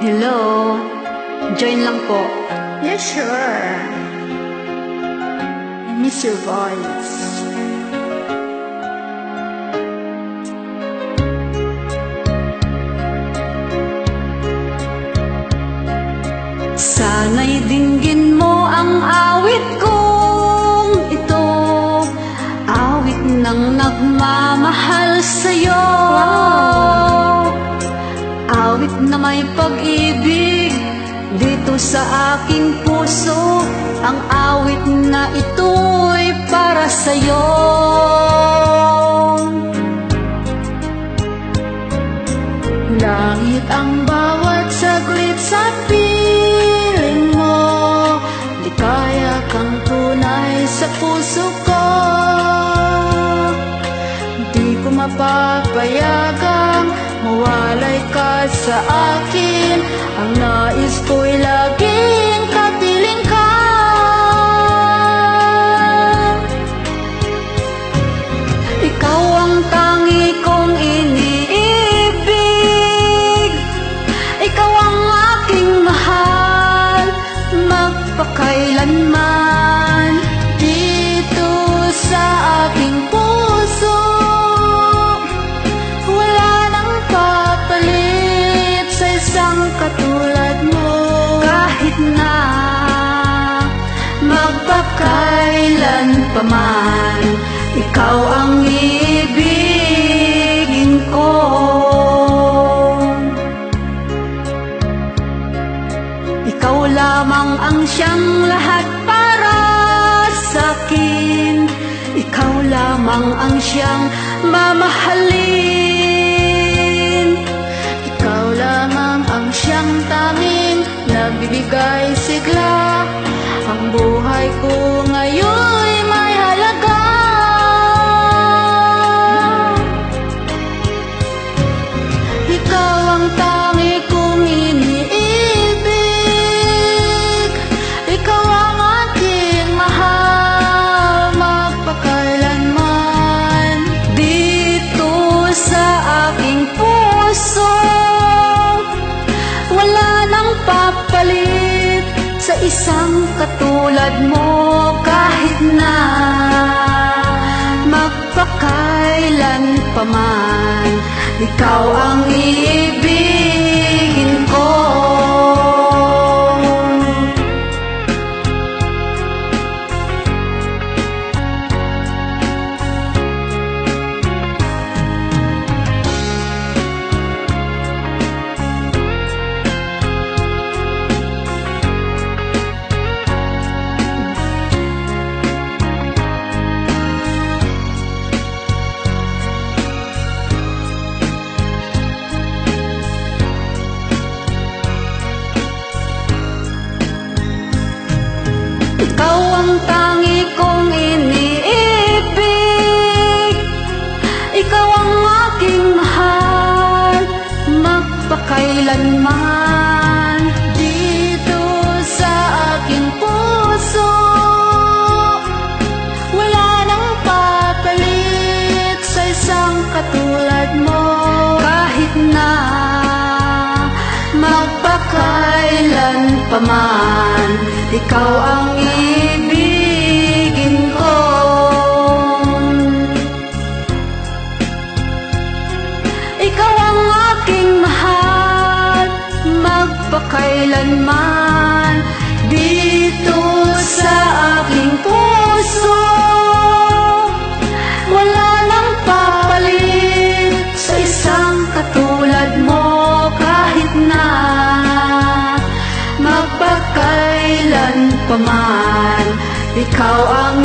Hello? Join lang po. Yeah, sure. I miss your voice. Sana'y dinggin mo ang awit kong ito, awit ng nagmamahal sa'yo. Awit na may pag-ibig dito sa aking puso, ang awit na ito'y para sa'yo. Langit ang bawat saglit sa piling mo, likaya kang tunay sa puso ko. Di ko mapapayagang mawalay ka sa akin, ang nais ko'y laging kapiling ka. Ikaw ang tangi kong iniibig, ikaw ang aking mahal, magpakailanman. Dito sa aking puso, wala nang papalit sa isang katulad mo. Kahit na magpakailan pa man, ikaw ang iibigin ko. Ikaw lamang ang siyang lahat para sa'kin, ikaw lamang ang siyang mamahalin. Ikaw lamang ang siyang tanging nagbibigay sigla, ang buhay ko ngayon'y may halaga. Ikaw ang tangi kong iniibig, ikaw ang aking mahal, magpakailanman. Dito sa aking puso, wala nang papalit sa isang katulad mo. Kahit na magpakailan pa man, ikaw ang iibigin ko. Ikaw ang tangi kong iniibig, ikaw ang aking mahal, magpakailanman. Dito sa aking puso, wala nang papalit sa isang katulad mo. Kahit na magpakailan pa man, ikaw ang ibigin ko. Ikaw ang aking mahal, magpakailanman. Dito sa aking puso, wala nang papalit sa isang katulad mo. Kahit na magpakailan pa man, ikaw ang